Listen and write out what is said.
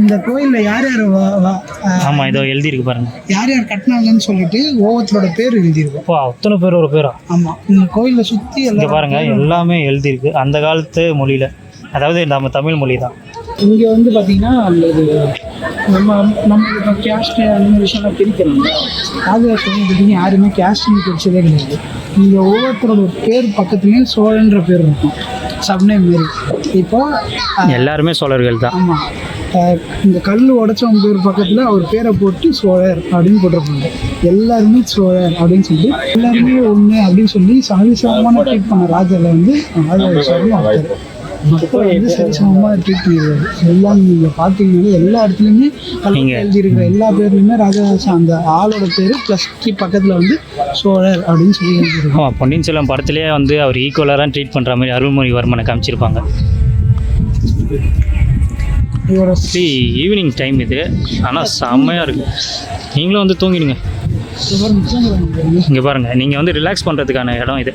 இந்த கோயிலில் யார் யார் ஆமாம் இதோ எழுதியிருக்கு பாருங்க. யார் யார் கட்டினாங்கன்னு சொல்லிட்டு ஒவ்வொருத்தரோட பேர் எழுதியிருக்கும். ஓ அத்தனை பேர் ஒரு பேரா? ஆமாம், இந்த கோயிலை சுற்றி இங்கே பாருங்க எல்லாமே எழுதியிருக்கு அந்த காலத்து மொழியில், அதாவது நம்ம தமிழ் மொழி தான். இங்கே வந்து பார்த்தீங்கன்னா நம்ம கேஸ்ட் அந்த விஷயம்லாம் பிரிக்கிறாங்க. ராஜராஜ பார்த்தீங்கன்னா யாருமே கேஸ்ட்னு பிரிச்சதே கிடையாது. இங்கே ஒவ்வொருத்தரோட பேர் பக்கத்துலேயும் சோழன்ற பேர் இருக்கும், சப்னேம் மாரி. இப்போ எல்லாருமே சோழர்கள் தான். ஆமாம், இந்த கல் உடச்சவங்க பேர் பக்கத்தில் அவர் பேரை போட்டு சோழர் அப்படின்னு போட்டிருப்பாங்க. எல்லாருமே சோழர் அப்படின்னு சொல்லி எல்லாருமே ஒன்று அப்படின்னு சொல்லி சரிசமமான ட்ரீட் பண்ண ராஜாவில் வந்து ராஜராஜ சோழன் ஒருத்தர். மக்கள் வந்து சரிசமமாக ட்ரீட் பண்ணிடுவார். எல்லாம் நீங்கள் பார்த்தீங்கன்னா எல்லா இடத்துலையுமே நீங்கள் எழுதியிருக்கிற எல்லா பேர்லையுமே ராஜராஜ அந்த ஆளோட பேர் ப்ளஸ் பக்கத்தில் வந்து சோழர் அப்படின்னு சொல்லி எழுதியிருக்கோம். பொன்னியின் செல்வன் படத்துலேயே வந்து அவர் ஈக்குவலாக ட்ரீட் பண்ணுற மாதிரி அருள்மொழிவர்மனை காமிச்சிருப்பாங்க. ஈவினிங் டைம் இது, ஆனால் செம்மையாக இருக்குது. நீங்களும் வந்து தூங்கிடுங்க. இங்கே பாருங்கள், நீங்கள் வந்து ரிலாக்ஸ் பண்ணுறதுக்கான இடம் இது.